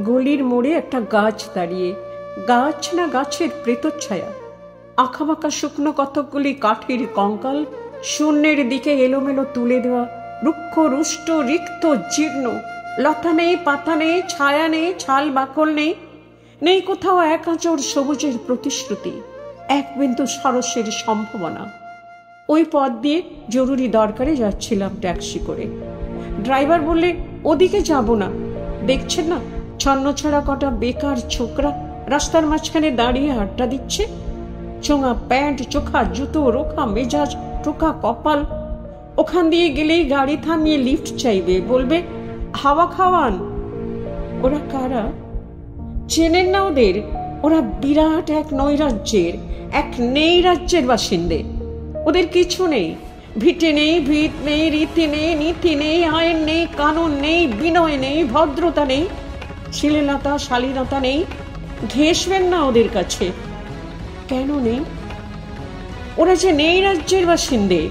গলির মোড়ে একটা গাছ দাঁড়িয়ে, গাছ না গাছের প্রেতচ্ছায়া, আঁকাবাঁকা শুকনো কতকগুলি কাঠের কঙ্কাল শূন্যের দিকে এলোমেলো তুলে দেওয়া, রুক্ষ রুষ্ট রিক্ত জীর্ণ, লতা নেই, পাতা নেই, ছায়া নেই, ছাল বাকল নেই, নেই কোথাও এক আঁচড় সবুজের প্রতিশ্রুতি, এক বিন্দু সরসের সম্ভাবনা। ওই পথ দিয়ে জরুরি দরকারে যাচ্ছিলাম ট্যাক্সি করে। ড্রাইভার বললে, ওদিকে যাব না, দেখছেন না ছন্নছাড়া কটা বেকার ছোকরা রাস্তার মাঝখানে দাঁড়িয়ে আড্ডা দিচ্ছে, চোঙা প্যান্ট, চোখা জুতো, রোখা মেজাজ, টোকা কপাল। ওখান দিয়ে গেলেই গাড়ি থামিয়ে লিফট চাইবে, বলবে হাওয়া খাওয়ান। ওরা কারা? চেনেন না ওদের? ওরা বিরাট এক নৈরাজ্যের, এক নেই রাজ্যের বাসিন্দে। ওদের কিছু নেই, ভিটে নেই, ভিত নেই, রীতি নেই, নীতি নেই, আইন নেই, কানুন নেই, বিনয় নেই, ভদ্রতা নেই, শ্লীলতা শালীনতা নেই। ঘেঁষবেন না ওদের কাছে। কেন নেই? ওরা যে নেই রাজ্যের বাসিন্দে।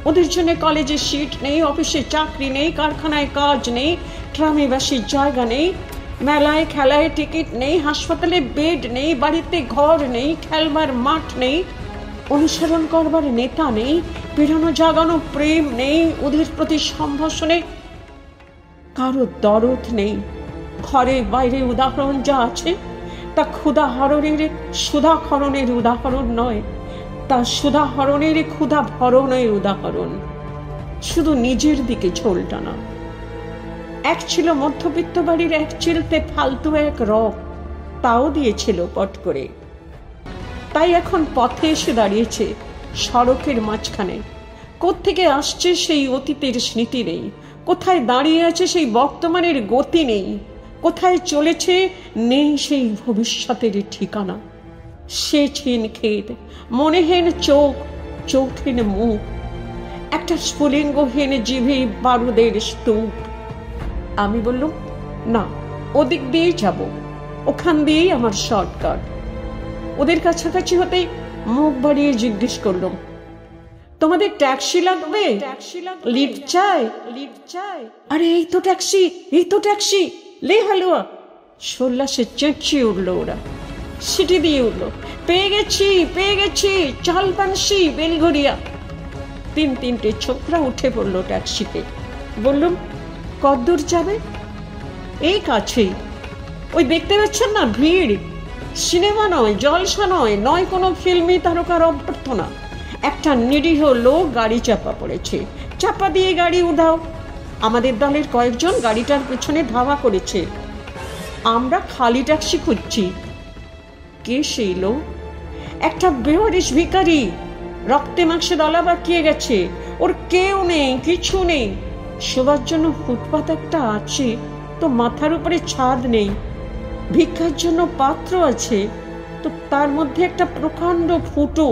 ওদের জন্য কলেজে সিট নেই, অফিসে চাকরি নেই, কারখানায় কাজ নেই, ট্রামে বাসির জায়গা নেই, মেলায় খেলায় টিকিট নেই, হাসপাতালে বেড নেই, বাড়িতে ঘর নেই, খেলবার মাঠ নেই, অনুসরণ করবার নেতা নেই, পেরানো জাগানো প্রেম নেই, ওদের প্রতি সম্ভাষণে কারো দরদ নেই। ঘরে বাইরে উদাহরণ যা আছে তা ক্ষুধাহরণের সুধাহরণের উদাহরণ নয়, তা সুধাহরণের ক্ষুধা ভরণের উদাহরণ। শুধু নিজের দিকে ঝোল টানা। এক ছিল মধ্যবিত্ত বাড়ির এক চিলতে ফালতু এক রক, তাও দিয়েছিল পট করে। তাই এখন পথে এসে দাঁড়িয়েছে সড়কের মাঝখানে। কোত্থেকে আসছে সেই অতীতের স্মৃতি নেই, কোথায় দাঁড়িয়ে আছে সেই বর্তমানের গতি নেই, কোথায় চলেছে নেই সেই ভবিষ্যতের ঠিকানা। সে ছিন ক্ষেত, মনেহীন চোখ, চোখহীন মুখ, একটা স্ফুলিঙ্গহীন জিভে বারুদের স্তূপ। আমি বললুম, না, ওদিক দিয়েই যাব, ওখান দিয়েই আমার শর্টকাট। ওদের কাছাকাছি হতেই মুখ বাড়িয়ে জিজ্ঞেস করলাম, তোমাদের ট্যাক্সি লাগবে? লিফট চাই? আরে এই তো ট্যাক্সি, এই তো ট্যাক্সি, লে হালুয়া। সোল্লাসে চেঁচিয়ে উঠলো ওরা, সিটি দিয়ে উঠলো, পেয়ে গেছি, পেয়ে গেছি, চাল পানসি, বেলঘরিয়া। তিনটে ছোকরা উঠে পড়লো ট্যাক্সিতে। বললুম, কতদূর যাবে? এই কাছেই। ওই দেখতে পাচ্ছেন না ভিড়? সিনেমা নয়, জলসা নয়, নয় কোনো ফিল্মি তারকার অভ্যর্থনা। একটা নিরীহ লোক গাড়ি চাপা পড়েছে, চাপা দিয়ে গাড়ি উঠাও। আমাদের দলের কয়েকজন গাড়িটার পেছনে ধাওয়া করেছে। আমরা খালি ট্যাক্সি খুঁজছি। কে সেই লোক? একটা বেহরিশ ভিখারি, রক্তে মাংসে দলা পাকিয়ে গেছে, ওর কেউ নেই, কিছু নেই। শোবার জন্য ফুটপাত একটা আছে, তো মাথার উপরে ছাদ নেই। ভিক্ষার জন্য পাত্র আছে, তো তার মধ্যে একটা প্রকাণ্ড ফুটো।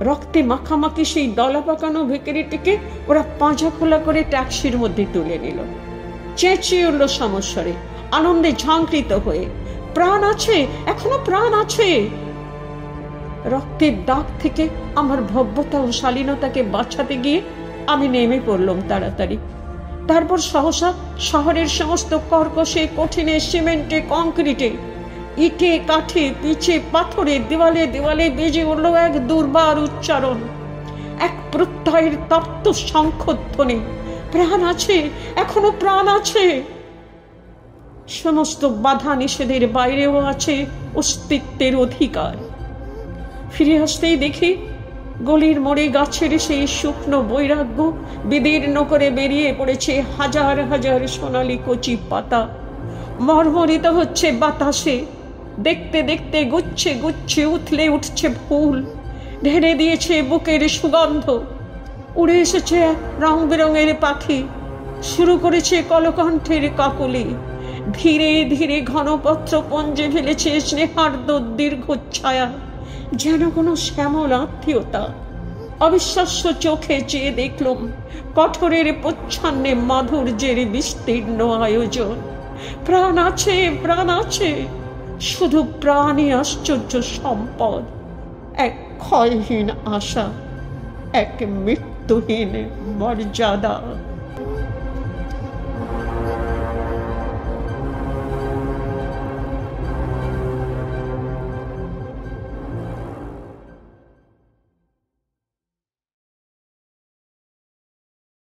রক্তে মাখামাখি সেই দলা পাকানো ভিখারিটিকে ওরা পাঁজা খোলা করে ট্যাক্সির মধ্যে তুলে নিল। চেঁচিয়ে উঠল সমস্বরে, আনন্দে ঝাঁকৃত হয়ে, প্রাণ আছে, এখনো প্রাণ আছে। রক্তের দাগ থেকে আমার ভব্যতা ও শালীনতাকে বাঁচাতে গিয়ে আমি নেমে পড়লাম তাড়াতাড়ি। তারপর সহসা শহরের সমস্ত কর্কশে, কঠিনে, সিমেন্টে, কংক্রিটে, ইটে, কাঠে, পিচে, পাথরে, দেওয়ালে দেওয়ালে বেজে উঠল এক দুর্বার উচ্চারণ, এক প্রত্যয়ের তপ্ত শঙ্খধ্বনি। প্রাণ আছে, এখনো প্রাণ আছে। সমস্ত বাধা নিষেধের বাইরেও আছে অস্তিত্বের অধিকার। ফিরে আসতেই দেখি গলির মোড়ে গাছের সেই শুকনো বৈরাগ্য বিদীর্ণ করে বেরিয়ে পড়েছে হাজার হাজার সোনালি কচি পাতা। মর্মরিত হচ্ছে বাতাসে। দেখতে দেখতে গুচ্ছে গুচ্ছে উথলে উঠছে ফুল, ঢেলে দিয়েছে বুকের সুগন্ধ। উড়ে এসেছে রং বেরঙের পাখি, শুরু করেছে কলকণ্ঠের কাকলি। ধীরে ধীরে ঘনপত্র পঞ্জে ফেলেছে স্নেহার্দ দীর্ঘ ছায়া, যেন কোনো শ্যামল আত্মীয়তা। অবিশ্বাস্য চোখে চেয়ে দেখলাম কঠোরের প্রচ্ছন্নে মাধুর্যের বিস্তীর্ণ আয়োজন। প্রাণ আছে, প্রাণ আছে, শুধু প্রাণই আশ্চর্য সম্পদ। এক ক্ষয়হীন আশা, এক মৃত্যুহীন মর্যাদা।